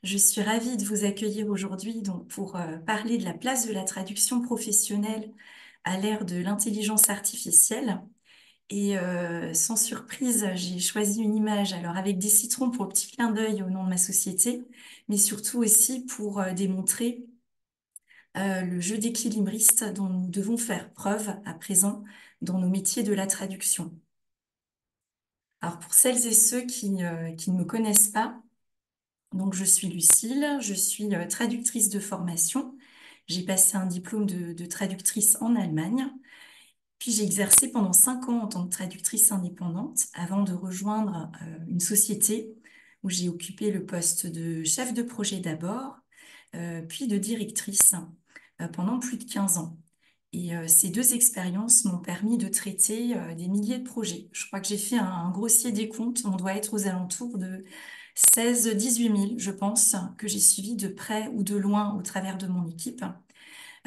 Je suis ravie de vous accueillir aujourd'hui donc pour parler de la place de la traduction professionnelle à l'ère de l'intelligence artificielle. Et sans surprise, j'ai choisi une image, alors avec des citrons pour le petit clin d'œil au nom de ma société, mais surtout aussi pour démontrer le jeu d'équilibriste dont nous devons faire preuve à présent dans nos métiers de la traduction. Alors pour celles et ceux qui ne me connaissent pas, donc, je suis Lucille, je suis traductrice de formation. J'ai passé un diplôme de traductrice en Allemagne. Puis j'ai exercé pendant 5 ans en tant que traductrice indépendante avant de rejoindre une société où j'ai occupé le poste de chef de projet d'abord, puis de directrice pendant plus de 15 ans. Et ces deux expériences m'ont permis de traiter des milliers de projets. Je crois que j'ai fait un grossier décompte. On doit être aux alentours de 16-18 000, je pense, que j'ai suivi de près ou de loin au travers de mon équipe,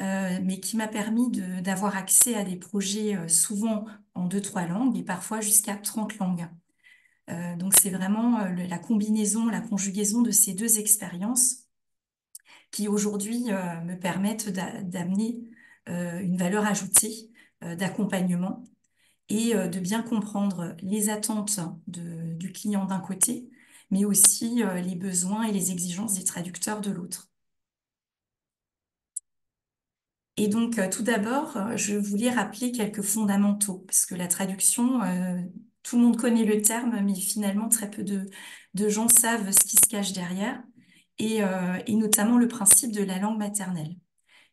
mais qui m'a permis d'avoir accès à des projets souvent en deux, trois langues et parfois jusqu'à 30 langues. Donc c'est vraiment la combinaison, la conjugaison de ces deux expériences qui aujourd'hui me permettent d'amener une valeur ajoutée d'accompagnement et de bien comprendre les attentes du client d'un côté, mais aussi les besoins et les exigences des traducteurs de l'autre. Et donc, tout d'abord, je voulais rappeler quelques fondamentaux, parce que la traduction, tout le monde connaît le terme, mais finalement, très peu de gens savent ce qui se cache derrière, et notamment le principe de la langue maternelle.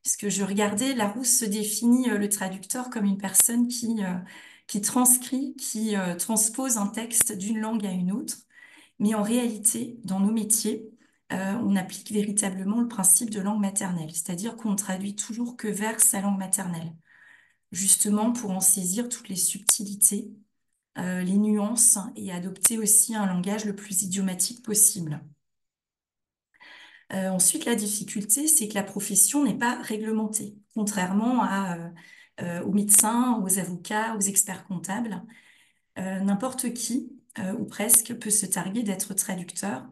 Puisque je regardais, Larousse se définit le traducteur comme une personne qui transcrit, qui transpose un texte d'une langue à une autre. Mais en réalité, dans nos métiers, on applique véritablement le principe de langue maternelle, c'est-à-dire qu'on ne traduit toujours que vers sa langue maternelle, justement pour en saisir toutes les subtilités, les nuances et adopter aussi un langage le plus idiomatique possible. Ensuite, la difficulté, c'est que la profession n'est pas réglementée, contrairement aux médecins, aux avocats, aux experts comptables. N'importe qui, ou presque, peut se targuer d'être traducteur.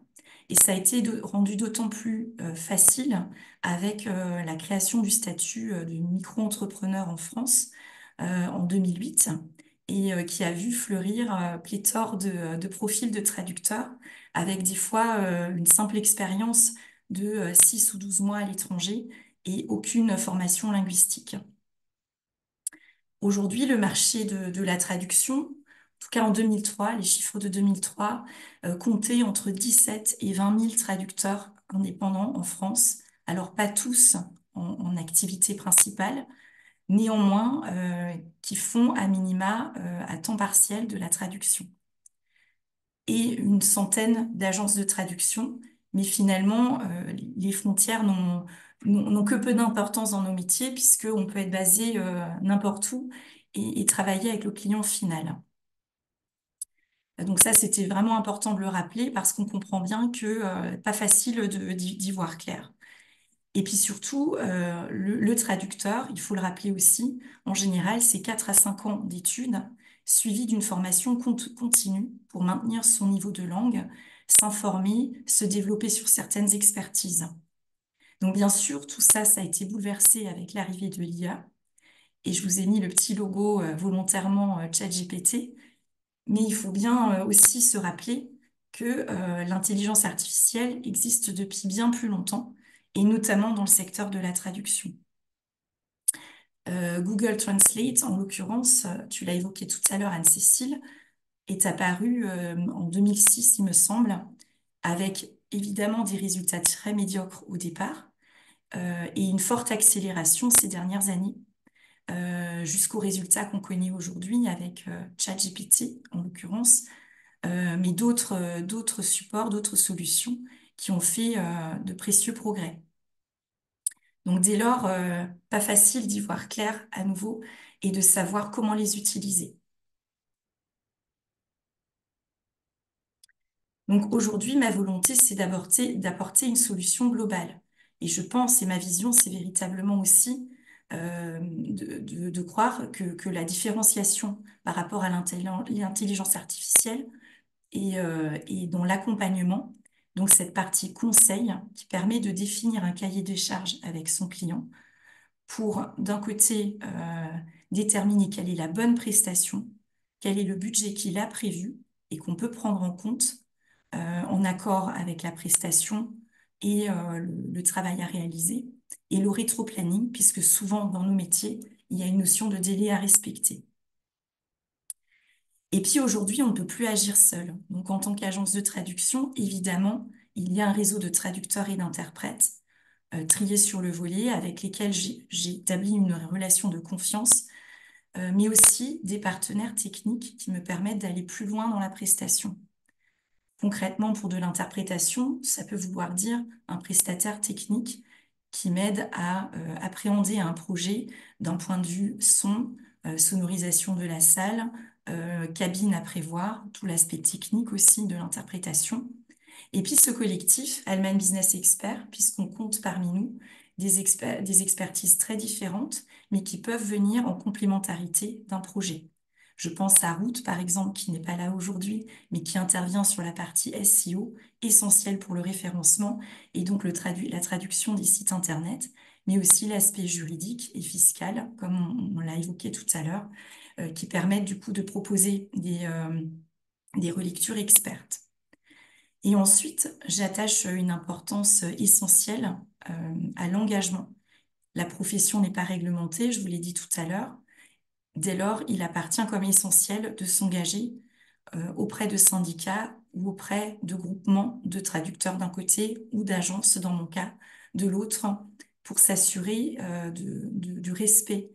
Et ça a été rendu d'autant plus facile avec la création du statut de micro-entrepreneur en France en 2008 et qui a vu fleurir pléthore de profils de traducteurs avec des fois une simple expérience de 6 ou 12 mois à l'étranger et aucune formation linguistique. Aujourd'hui, le marché de la traduction, en tout cas en 2003, les chiffres de 2003, comptaient entre 17 et 20 000 traducteurs indépendants en France. Alors, pas tous en activité principale, néanmoins, qui font à minima à temps partiel de la traduction. Et une centaine d'agences de traduction, mais finalement, les frontières n'ont que peu d'importance dans nos métiers, puisqu'on peut être basé n'importe où et travailler avec le client final. Donc ça, c'était vraiment important de le rappeler parce qu'on comprend bien que pas facile d'y voir clair. Et puis surtout, le traducteur, il faut le rappeler aussi, en général, c'est 4 à 5 ans d'études suivies d'une formation continue pour maintenir son niveau de langue, s'informer, se développer sur certaines expertises. Donc bien sûr, tout ça, ça a été bouleversé avec l'arrivée de l'IA. Et je vous ai mis le petit logo volontairement ChatGPT. Mais il faut bien aussi se rappeler que l'intelligence artificielle existe depuis bien plus longtemps, et notamment dans le secteur de la traduction. Google Translate, en l'occurrence, tu l'as évoqué tout à l'heure, Anne-Cécile, est apparu en 2006, il me semble, avec évidemment des résultats très médiocres au départ et une forte accélération ces dernières années, jusqu'aux résultats qu'on connaît aujourd'hui avec ChatGPT, en l'occurrence, mais d'autres supports, d'autres solutions qui ont fait de précieux progrès. Donc dès lors, pas facile d'y voir clair à nouveau et de savoir comment les utiliser. Donc aujourd'hui, ma volonté, c'est d'apporter une solution globale. Et je pense, et ma vision, c'est véritablement aussi de croire que la différenciation par rapport à l'intelligence artificielle et dans l'accompagnement Donc cette partie conseil qui permet de définir un cahier des charges avec son client pour, d'un côté, déterminer quelle est la bonne prestation, quel est le budget qu'il a prévu et qu'on peut prendre en compte en accord avec la prestation et le travail à réaliser, et le rétro-planning, puisque souvent dans nos métiers, il y a une notion de délai à respecter. Et puis aujourd'hui, on ne peut plus agir seul. Donc en tant qu'agence de traduction, évidemment, il y a un réseau de traducteurs et d'interprètes triés sur le volet avec lesquels j'ai établi une relation de confiance, mais aussi des partenaires techniques qui me permettent d'aller plus loin dans la prestation. Concrètement, pour de l'interprétation, ça peut vouloir dire un prestataire technique qui m'aide à appréhender un projet d'un point de vue son, sonorisation de la salle, cabine à prévoir, tout l'aspect technique aussi de l'interprétation. Et puis ce collectif, Allman Business Expert, puisqu'on compte parmi nous des expertises très différentes, mais qui peuvent venir en complémentarité d'un projet. Je pense à Route, par exemple, qui n'est pas là aujourd'hui, mais qui intervient sur la partie SEO, essentielle pour le référencement, et donc la traduction des sites Internet, mais aussi l'aspect juridique et fiscal, comme on l'a évoqué tout à l'heure, qui permettent du coup de proposer des relectures expertes. Et ensuite, j'attache une importance essentielle à l'engagement. La profession n'est pas réglementée, je vous l'ai dit tout à l'heure. Dès lors, il appartient comme essentiel de s'engager auprès de syndicats ou auprès de groupements de traducteurs d'un côté ou d'agences, dans mon cas, de l'autre, pour s'assurer du respect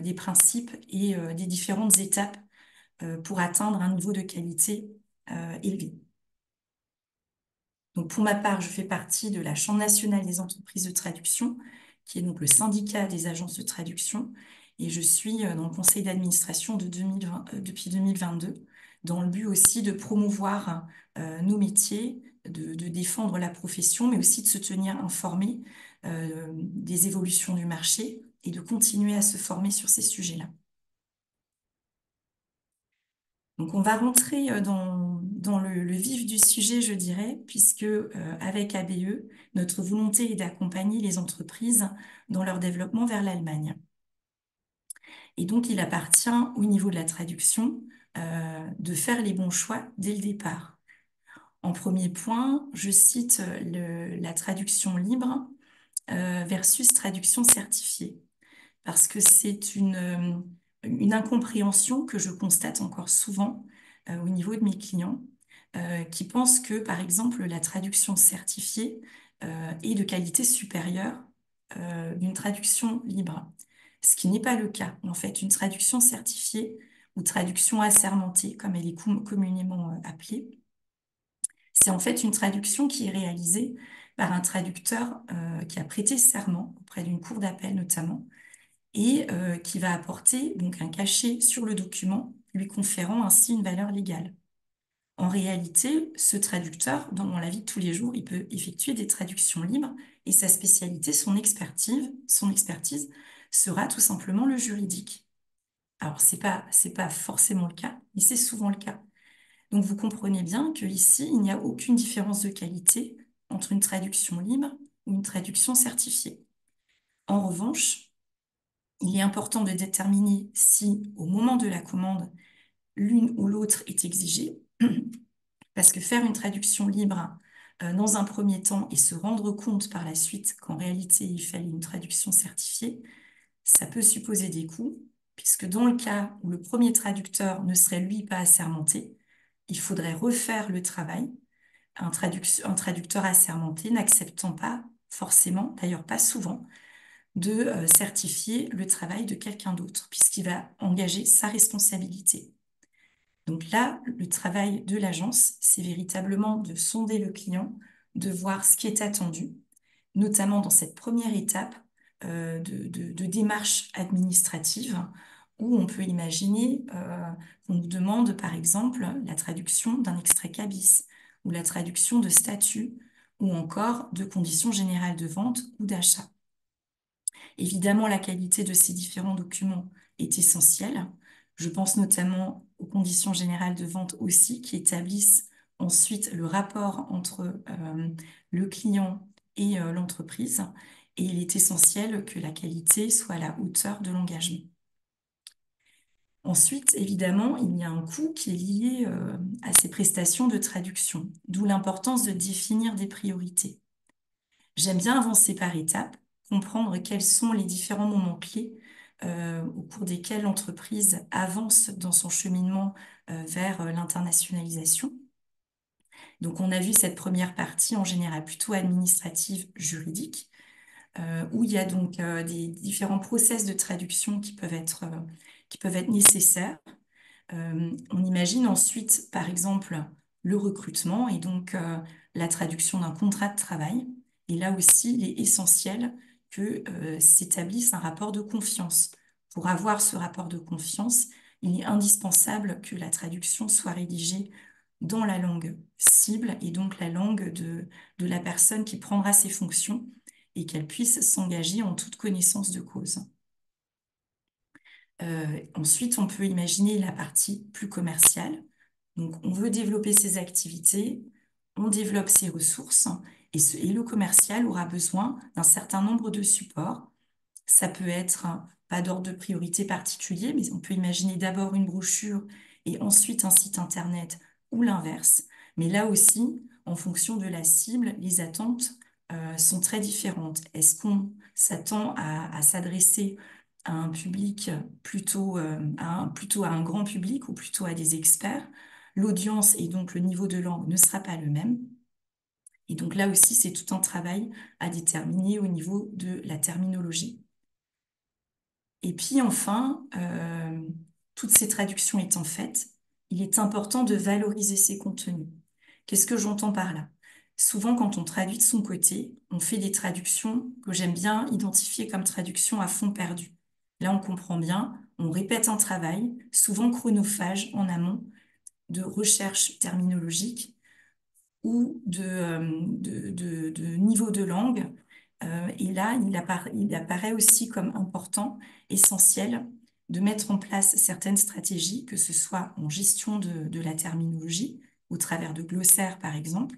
des principes et des différentes étapes pour atteindre un niveau de qualité élevé. Donc, pour ma part, je fais partie de la Chambre nationale des entreprises de traduction, qui est donc le syndicat des agences de traduction, et je suis dans le conseil d'administration depuis 2022, dans le but aussi de promouvoir nos métiers, de défendre la profession, mais aussi de se tenir informé des évolutions du marché et de continuer à se former sur ces sujets-là. Donc, on va rentrer dans le vif du sujet, je dirais, puisque avec ABE, notre volonté est d'accompagner les entreprises dans leur développement vers l'Allemagne. Et donc, il appartient au niveau de la traduction de faire les bons choix dès le départ. En premier point, je cite la traduction libre versus traduction certifiée, parce que c'est une incompréhension que je constate encore souvent au niveau de mes clients qui pensent que, par exemple, la traduction certifiée est de qualité supérieure d'une traduction libre, ce qui n'est pas le cas. En fait, une traduction certifiée ou traduction assermentée, comme elle est communément appelée, c'est en fait une traduction qui est réalisée par un traducteur qui a prêté serment auprès d'une cour d'appel notamment, et qui va apporter donc un cachet sur le document, lui conférant ainsi une valeur légale. En réalité, ce traducteur, dans la vie de tous les jours, il peut effectuer des traductions libres et sa spécialité, son expertise sera tout simplement le juridique. Alors, c'est pas forcément le cas, mais c'est souvent le cas. Donc, vous comprenez bien qu'ici, il n'y a aucune différence de qualité entre une traduction libre ou une traduction certifiée. En revanche, il est important de déterminer si, au moment de la commande, l'une ou l'autre est exigée, parce que faire une traduction libre dans un premier temps et se rendre compte par la suite qu'en réalité, il fallait une traduction certifiée, ça peut supposer des coûts, puisque dans le cas où le premier traducteur ne serait lui pas assermenté, il faudrait refaire le travail. Un traducteur assermenté n'acceptant pas forcément, d'ailleurs pas souvent, de certifier le travail de quelqu'un d'autre, puisqu'il va engager sa responsabilité. Donc là, le travail de l'agence, c'est véritablement de sonder le client, de voir ce qui est attendu, notamment dans cette première étape de démarche administrative, où on peut imaginer qu'on nous demande, par exemple, la traduction d'un extrait CABIS, ou la traduction de statut, ou encore de conditions générales de vente ou d'achat. Évidemment, la qualité de ces différents documents est essentielle. Je pense notamment aux conditions générales de vente aussi, qui établissent ensuite le rapport entre le client et l'entreprise, et il est essentiel que la qualité soit à la hauteur de l'engagement. Ensuite, évidemment, il y a un coût qui est lié à ces prestations de traduction, d'où l'importance de définir des priorités. J'aime bien avancer par étapes, comprendre quels sont les différents moments clés au cours desquels l'entreprise avance dans son cheminement vers l'internationalisation. Donc, on a vu cette première partie en général plutôt administrative, juridique, où il y a donc des différents process de traduction qui peuvent être nécessaires. On imagine ensuite, par exemple, le recrutement et donc la traduction d'un contrat de travail. Et là aussi, il est essentiel que s'établisse un rapport de confiance. Pour avoir ce rapport de confiance, il est indispensable que la traduction soit rédigée dans la langue cible et donc la langue de la personne qui prendra ses fonctions et qu'elle puisse s'engager en toute connaissance de cause. Ensuite, on peut imaginer la partie plus commerciale. Donc, on veut développer ses activités, on développe ses ressources et le commercial aura besoin d'un certain nombre de supports. Ça peut être pas d'ordre de priorité particulier, mais on peut imaginer d'abord une brochure et ensuite un site internet ou l'inverse. Mais là aussi, en fonction de la cible, les attentes sont très différentes. Est-ce qu'on s'attend à s'adresser à un public plutôt à un grand public ou plutôt à des experts? L'audience et donc le niveau de langue ne sera pas le même. Et donc là aussi, c'est tout un travail à déterminer au niveau de la terminologie. Et puis enfin, toutes ces traductions étant faites, il est important de valoriser ces contenus. Qu'est-ce que j'entends par là? Souvent, quand on traduit de son côté, on fait des traductions que j'aime bien identifier comme traductions à fond perdu. Là, on comprend bien, on répète un travail, souvent chronophage en amont, de recherche terminologique ou de niveau de langue. Et là, il apparaît aussi comme important, essentiel, de mettre en place certaines stratégies, que ce soit en gestion de la terminologie, au travers de glossaires, par exemple,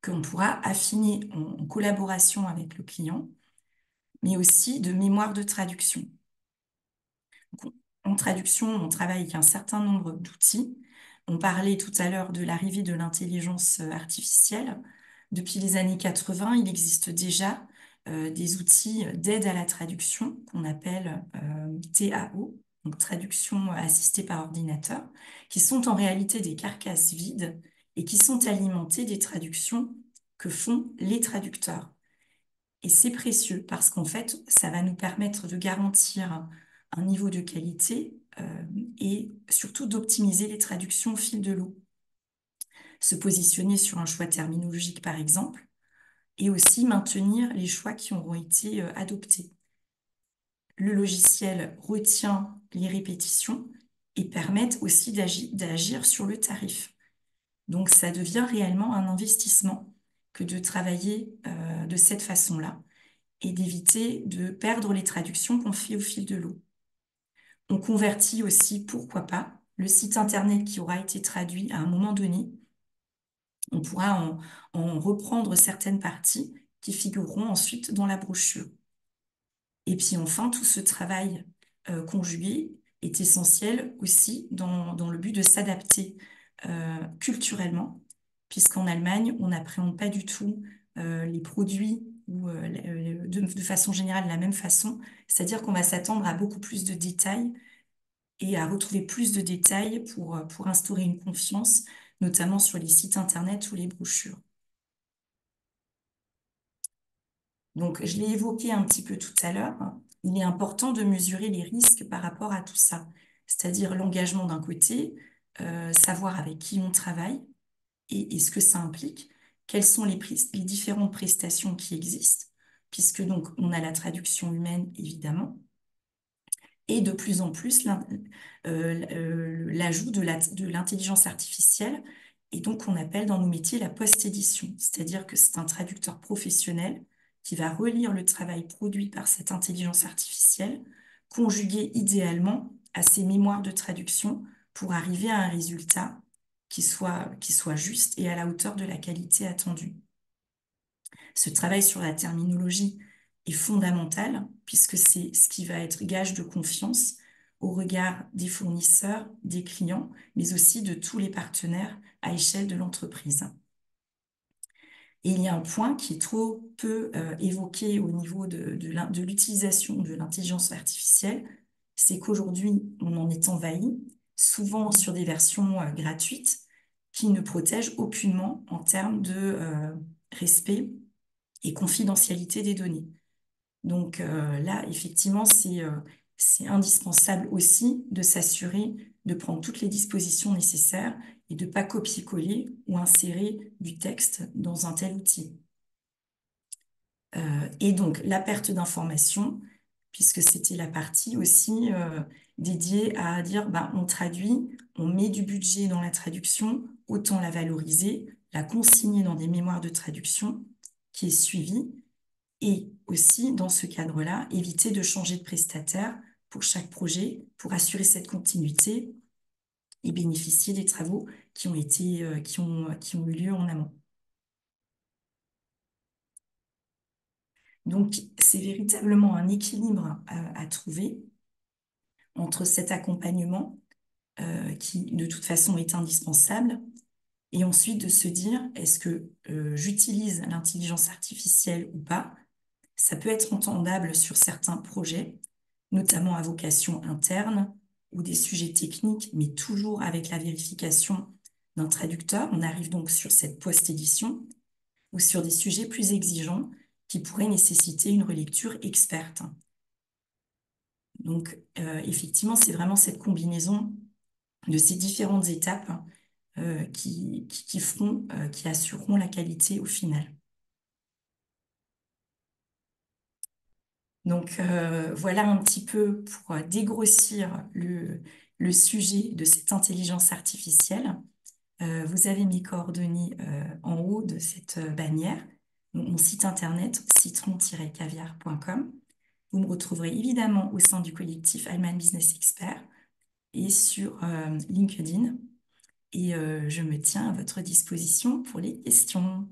qu'on pourra affiner en collaboration avec le client, mais aussi de mémoire de traduction. Donc, en traduction, on travaille avec un certain nombre d'outils. On parlait tout à l'heure de l'arrivée de l'intelligence artificielle. Depuis les années 80, il existe déjà des outils d'aide à la traduction qu'on appelle TAO, donc traduction assistée par ordinateur, qui sont en réalité des carcasses vides et qui sont alimentées des traductions que font les traducteurs. Et c'est précieux parce qu'en fait, ça va nous permettre de garantir un niveau de qualité et surtout d'optimiser les traductions au fil de l'eau. Se positionner sur un choix terminologique, par exemple, et aussi maintenir les choix qui auront été adoptés. Le logiciel retient les répétitions et permet aussi d'agir sur le tarif. Donc, ça devient réellement un investissement que de travailler de cette façon-là et d'éviter de perdre les traductions qu'on fait au fil de l'eau. On convertit aussi, pourquoi pas, le site internet qui aura été traduit à un moment donné. On pourra en reprendre certaines parties qui figureront ensuite dans la brochure. Et puis enfin, tout ce travail conjugué est essentiel aussi dans le but de s'adapter culturellement, puisqu'en Allemagne, on n'appréhende pas du tout les produits ou de façon générale de la même façon, c'est-à-dire qu'on va s'attendre à beaucoup plus de détails et à retrouver plus de détails pour instaurer une confiance, notamment sur les sites internet ou les brochures. Donc, je l'ai évoqué un petit peu tout à l'heure, il est important de mesurer les risques par rapport à tout ça, c'est-à-dire l'engagement d'un côté, savoir avec qui on travaille et ce que ça implique, quelles sont les différentes prestations qui existent, puisque donc on a la traduction humaine évidemment, et de plus en plus l'ajout de l'intelligence artificielle, et donc on appelle dans nos métiers la post-édition, c'est-à-dire que c'est un traducteur professionnel qui va relire le travail produit par cette intelligence artificielle, conjugué idéalement à ses mémoires de traduction pour arriver à un résultat qui soit juste et à la hauteur de la qualité attendue. Ce travail sur la terminologie est fondamental puisque c'est ce qui va être gage de confiance au regard des fournisseurs, des clients, mais aussi de tous les partenaires à échelle de l'entreprise. Et il y a un point qui est trop peu évoqué au niveau de l'utilisation de l'intelligence artificielle, c'est qu'aujourd'hui, on en est envahi, souvent sur des versions gratuites, qui ne protègent aucunement en termes de respect et confidentialité des données. Donc là, effectivement, c'est indispensable aussi de s'assurer de prendre toutes les dispositions nécessaires et de ne pas copier-coller ou insérer du texte dans un tel outil. Et donc, la perte d'information, puisque c'était la partie aussi dédiée à dire, ben, on traduit, on met du budget dans la traduction, autant la valoriser, la consigner dans des mémoires de traduction qui est suivie, et aussi, dans ce cadre-là, éviter de changer de prestataire pour chaque projet, pour assurer cette continuité et bénéficier des travaux qui ont été, qui ont eu lieu en amont. Donc, c'est véritablement un équilibre à trouver entre cet accompagnement qui, de toute façon, est indispensable, et ensuite de se dire, est-ce que j'utilise l'intelligence artificielle ou pas? Ça peut être entendable sur certains projets, notamment à vocation interne ou des sujets techniques, mais toujours avec la vérification d'un traducteur. On arrive donc sur cette post-édition ou sur des sujets plus exigeants qui pourraient nécessiter une relecture experte. Donc, effectivement, c'est vraiment cette combinaison de ces différentes étapes qui assureront la qualité au final. Donc, voilà un petit peu pour dégrossir le sujet de cette intelligence artificielle. Vous avez mes coordonnées en haut de cette bannière, mon site internet citron-caviar.com. Vous me retrouverez évidemment au sein du collectif Allman Business Expert et sur LinkedIn. Et je me tiens à votre disposition pour les questions.